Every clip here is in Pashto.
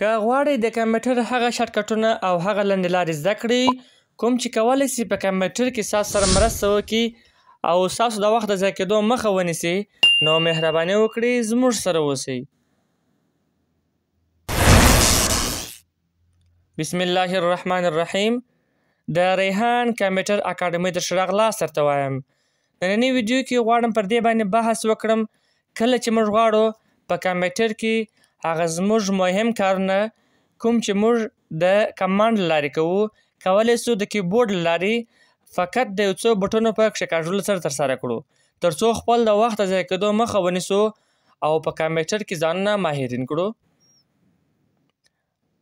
که غواړئ د کمپیوټر هغه شارټکټونه او هغه لنډې لارې زده کړئ کوم چې کولی سي په کمپیوټر کې ستاسو سره مرسته وکړي او ستاسو د وخت د ضایع کېدو مخه ونیسي نو مهرباني وکړئ زموږ سره اوسئ. بسم الله الرحمن الرحیم. د ریحان کمپیوټر اکاډمۍ درشه راغلاست درته وایم. نننۍ ویډیو کې غواړم پر دې باندې بحث وکړم کله چې موږ غواړو په کمپیوټر کې هغه زموږ مهم کارونه کوم چې موږ د کمانډ له لارې کوو کولی سو د کیبورډ له لارې فقط د یو څو بټنو په کښېکاږلو سره ترسره کړو تر څو خپل د وخت د ضایع کېدو مخه ونیسو او په کمپیوټر کې ځانونه ماهرین کړو.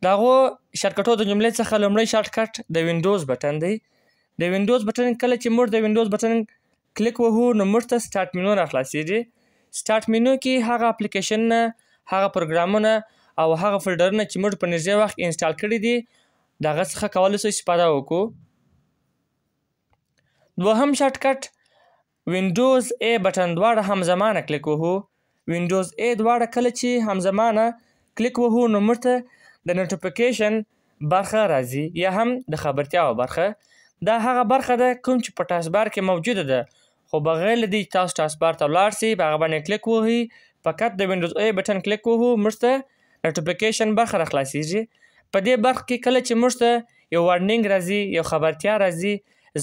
د هغو شارټکټو د جملې څخه لومړی شارټکټ د وینډوز بټن دی. د وینډوز بټن کله چې موږ د وینډوز بټن کلیک وهو نو موږ ته سټارټ مینو راخلاصیږي. سټارټ مینو کې هغه اپلیکیشنونه هغه پروګرامونه او هغه فولډرونه چې موږ په نږدې وخت انسټال کړي دي د هغه څخه کولی سو استفاده وکړو. دوهم شارټکټ وینډوز ای بټن دواړه همزمانه کلیک وهو. وینډوز ای دواړه کله چې همزمانه کلیک وهو نو موږ ته د نوټیفیکیشن برخه راځي یا هم د خبرتیاو برخه. دا هغه برخه ده کوم چې په ټاسک بار کې موجوده ده خو بغیر له دې چې تاسو ټاسک بار ته ولاړ سئ په هغه باندې کلیک ووهئ فقط د وینډوز ای بټن کلیک وهو موږ ته نوټیفیکیشن برخه راخلاصیږي. په دې برخه کې کله چې موږ ته یو وارنینګ راځي یو خبرتیا راځي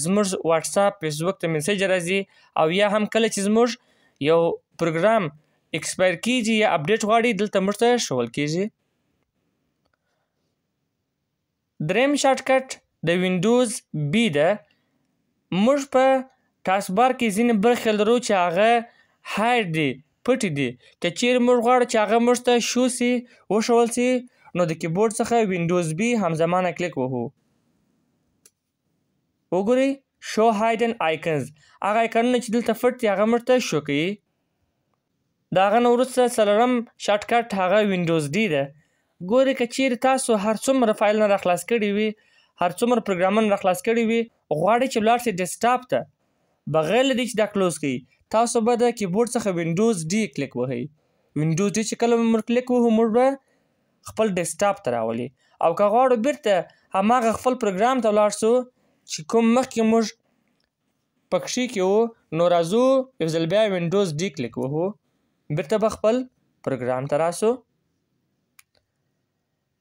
زموږ واتساپ فیسبوک ته میسیج راځي او یا هم کله چې زموږ یو پروګرام ایکسپایر کیږي یا اپډیټ غواړي دلته موږ ته ښول کیږي. دریم شارټکټ د وینډوز بی ده. موږ په ټاسک بار کې ځینې برخې لرو چې هغه هاید دي پټې دي که چیرې موږ غواړو چې هغه موږ ته شو سي وښول سي نو د کیبورډ څخه وینډوز بی همزمانه کلیک وهو. وګورئ شو هایډن آیکنز هغه آیکنونه چې دلته پټ دي هغه موږ ته شو کوي. د هغه نه وروسته څلورم شارټکټ هغه وینډوز ډي ده. ګورئ که چیرې تاسو هر څومره فایلونه راخلاص کړي وي هر څومره پروګرامونه راخلاص کړي وي غواړئ چې ولاړ سئ ډیسکټاپ ته بغیر له دې چې دا کلوز کړئ تاسو به د کیبورډ څخه وینډوز ډي کلیک وهئ. وینډوز ډي چې کله موږ کلیک وهو موږ به خپل ډیسکټاپ ته راولي او که غواړو بیرته هماغه خپل پروګرام ته ولاړ سو چې کوم مخکې موږ پکښې کې وو نو راځو یو ځل بیا وینډوز ډي کلیک وهو بیرته به خپل پروګرام ته راسو.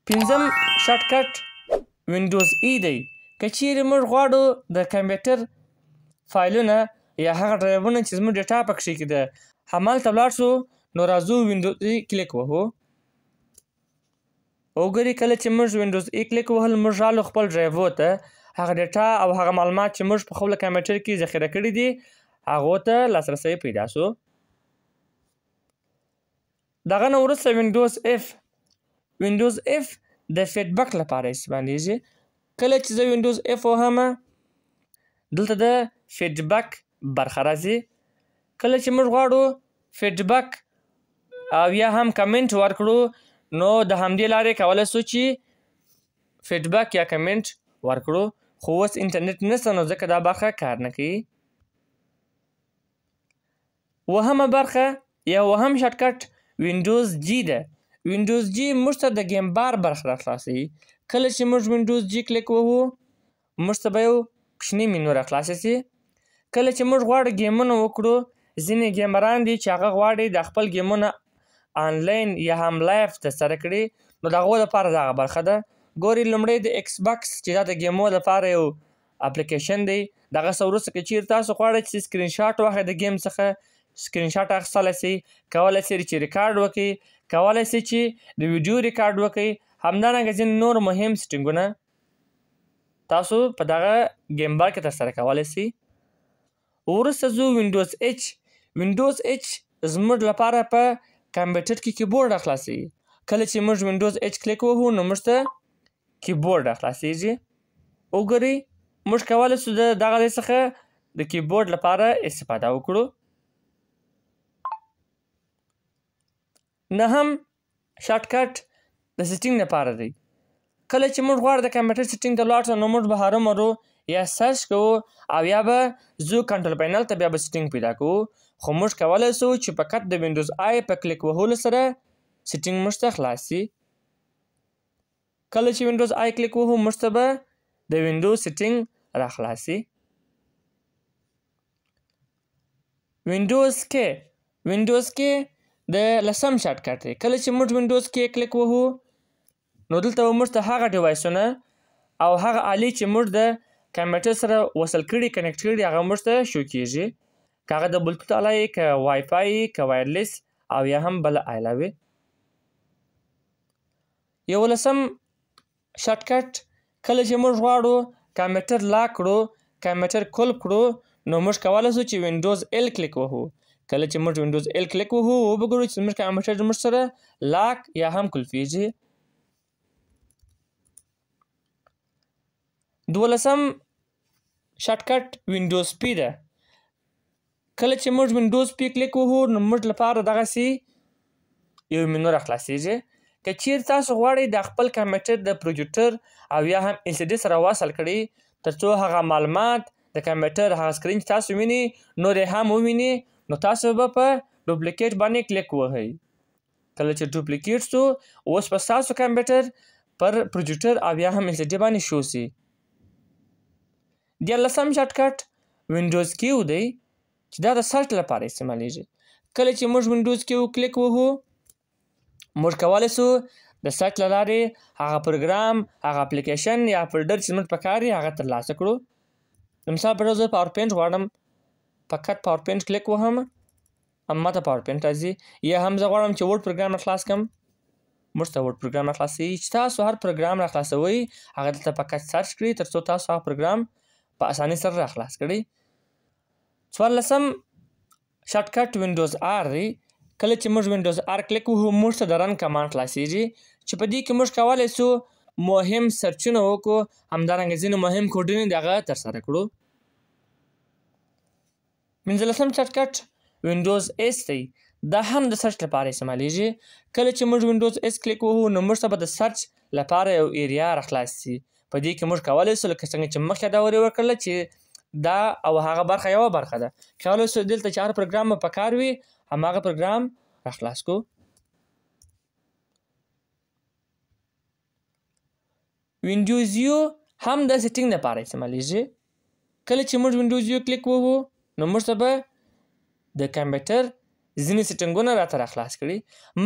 پنځم شارټکټ وینډوز ای دی. که چیرې موږ غواړو د کمپیوټر فایلونه یا هغه ډرایوونه چې زموږ ډیټا پکښې کې ده همالته ولاړ سو نو راځو وینډوز ای کلیک وهو. وګورئ کله چې موږ وینډوز ای کلیک وهل موږ رالو خپل ډرایوو ته هغه ډیټا او هغه معلومات چې موږ په خپل کمپیوټر کې ذخیره کړي دي هغو ته لاسرسی پیدا سو. د هغه نه وروسته وینډوز اف. وینډوز اف د فیډبک لپاره استعمالیږي. کله چې زه وینډوز اف وهم دلته د فیډبک برخه راځي. کله چې موږ غواړو فیډبک او یا هم کمنټ ورکړو نو د همدې لارې کولی سو چې فیډبک یا کمنټ ورکړو خو اوس انټرنیټ نشته نو ځکه دا برخه کار نه کوي. وهمه برخه یا وهم شارټکټ وینډوز جی ده. وینډوز جی موږ ته د ګیم بار برخه راخلاصوي. کله چې موږ وینډوز جی کلیک وهو موږ ته به یو کوچنی مینو راخلاصه سي. کله چې موږ غواړو ګیمونه وکړو ځینې ګیمران دي چې هغه غواړي د خپل ګیمونه آنلاین یا هم لایف ترسره کړي نو د هغو لپاره دغه برخه ده. ګورئ لومړی د ایکس باکس چې دا د ګیمو لپاره یو اپلیکیشن دی د هغه څه وروسته که چیرې تاسو غواړئ چې سکرین شاټ واخلئ د ګیم څخه سکرین شاټ اخیستلی سئ کولی سئ چې ریکارډ وکړئ کولی سئ چې د ویډیو ریکارډ وکړئ همدارنګه ځینې نور مهم سیټینګونه تاسو په دغه ګیم بار کې ترسره کولی سئ. وروسته ځو وینډوز ایچ. وینډوز ایچ زموږ لپاره په کمپیوټر کې کیبورډ راخلاصوي. کله چې موږ وینډوز ایچ کلیک وهو نو موږ ته کیبورډ راخلاصیږي. وګورئ موږ کولی سو د دغه ځای څخه د کیبورډ لپاره استفاده وکړو. نهم شارټکټ د سیټینګ لپاره دی. کله چې موږ غواړو د کمپیوټر سیټینګ ته ولاړ سو نو موږ به هرومرو یا سرچ کوو او یا به ځو کنټرول پینل ته بیا به سیټینګ پیدا کوو خو موږ کولی سو چې فقط د وینډوز آی په کلیک وهلو سره سیټینګ موږ ته خلاص سي. کله چې وینډوز آی کلیک وهو موږ ته به د وینډوز سیټینګ راخلاصي. وینډوز کې د 10 شارټ کټ دی. کله چې موږ وینډوز کې کلیک وهو نو دلته به موږ ته هغه ډیوایسونه او هغه آلې چې موږ د کمپیوټر سره وصل کړي کنیکټ کړي هغه موږ ته شو کیږي. که هغه د بلوتوث آله وي، که وای فای، که وایرلیس او یا هم بله آله وي. 11 شارټ کټ کله چې موږ غواړو کمپیوټر لاک کړو، کمپیوټر کلپ کړو نو موږ کولی شو چې وینډوز ایل کلیک وهو. کله چې موږ وینډوز ایل کلیک وهو وګورو چې زموږ کمپیوټر زموږ سره لاک یا هم کلفیږي. 12 شارټ کټ وینډوز پی ده. کله چې موږ وینډوز پی کلیک وهو نو موږ لپاره دغسې یو منو راخلاصیږي. که چیرې تاسو غواړئ د خپل کمپیوټر د پروجیکټر او یا هم ایل سی ډي سره وصل کړئ تر څو هغه معلومات د کمپیوټر هغه سکرین چې تاسو وینئ نور یې هم ووینئ نو تاسو به په ډوپلیکیټ باندې کلیک وهئ. کله چې ډوپلیکیټ شو اوس به ستاسو کمپیوټر پر پروجیکټر او یا هم ایل سی ډي باندې شو سي. 14 شارټ کټ وینډوز کیو دی چې دا د سرچ لپاره استعمالیږي. کله چې موږ وینډوز کیو کلیک وهو موږ کولی شو د سرچ له لارې هغه پروګرام، هغه اپلیکیشن یا فولډر چې موږ پکار وي هغه ترلاسه کړو. د مثال په ډول زه پاور پوینټ غواړم، فقط پاور پوینټ کلیک وهم ما ته پاور پوینټ راځي. یا هم زه غواړم چې ورډ پروګرام راخلاص کړم موږ ته ورډ پروګرام راخلاصوي. چې تاسو هر پروګرام راخلاصوئ هغه دلته فقط سرچ کړئ تر څو تاسو هغه پروګرام په اسانۍ سره راخلاص کړئ. 14 شارټ کټ وینډوز آر دی. کله چې موږ وینډوز آر کلیک وهو موږ ته د رن کمانډ خلاصیږي چې په دې کې موږ کولی شو مهم سرچونه وکړو، همدارنګه ځینې مهم کوډونه د هغه ترسره کړو. 15 شارټ کټ وینډوز ایس دی. دا هم د سرچ لپاره استعمالیږي. کله چې موږ وینډوز ایس کلیک وهو نو موږ ته به د سرچ لپاره یو ایریا راخلاص شي. په دې کې موږ کولی شو لکه څنګه چې مخکې یادورې ورکړله چې دا او هغه برخه یوه برخه ده. کولی شو دلته چې هر پروګرام مو پکار وي هماغه پروګرام راخلاص کړو. وینډوز یو هم د سیټینګ لپاره استعمالیږي. کله چې موږ وینډوز یو کلیک وهو نو موږ ته به د کمپیوټر ځینې سیټینګونه راته راخلاص کړي.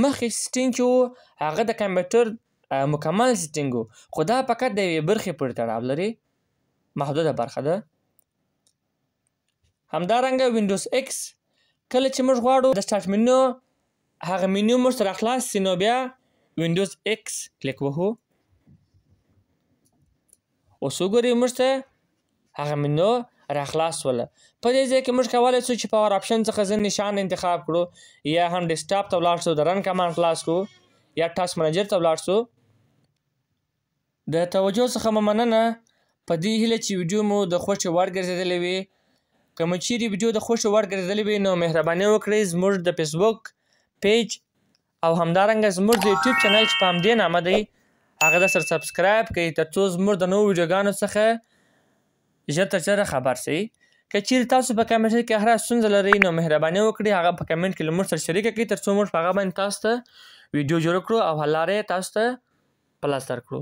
مخکې سیټینګ چې و هغه د کمپیوټر مکمل سیټینګ و خو دا فقط د یوې برخې پورې تړاو لري، محدوده برخه ده. همدارنګه وینډوز ایکس کله چې موږ غواړو د سټارټ منیو هغه منیو موږ ته راخلاص شي نو بیا وینډوز ایکس کلیک وهو. اوس وګورئ موږ ته هغه منیو راخلاص شوله. په دې ځای کې موږ کولی شو چې پاور آپشن څخه ځینې نشان انتخاب کړو یا هم ډیسکټاپ ته ولاړ شو د رن کمانډ خلاص کړو یا ټاسک منیجر ته ولاړ شو. د توجه څخه مو مننه. په دې هیله چې ویډیو مو د خوښې وړ ګرځېدلی وي. که مو چیرې ویډیو د خوښې وړ ګرځېدلی وي نو مهرباني وکړئ زموږ د فیسبوک پیج او همدارنګه زموږ د یوټیوب چینل چې په همدې نامه دی هغه درسره سبسکرایب کړئ تر څو زموږ د نوو ویډیوګانو څخه ژر تر ژره خبر شئ. که چیرې تاسو په کمپیوټر کې هره ستونزه لرئ نو مهرباني وکړئ هغه په کمنټ کې له موږ سره شریکه کړئ تر څو موږ په هغه باندې تاسو ته ویډیو جوړ کړو او حل لارې تاسو ته په لاس درکړو.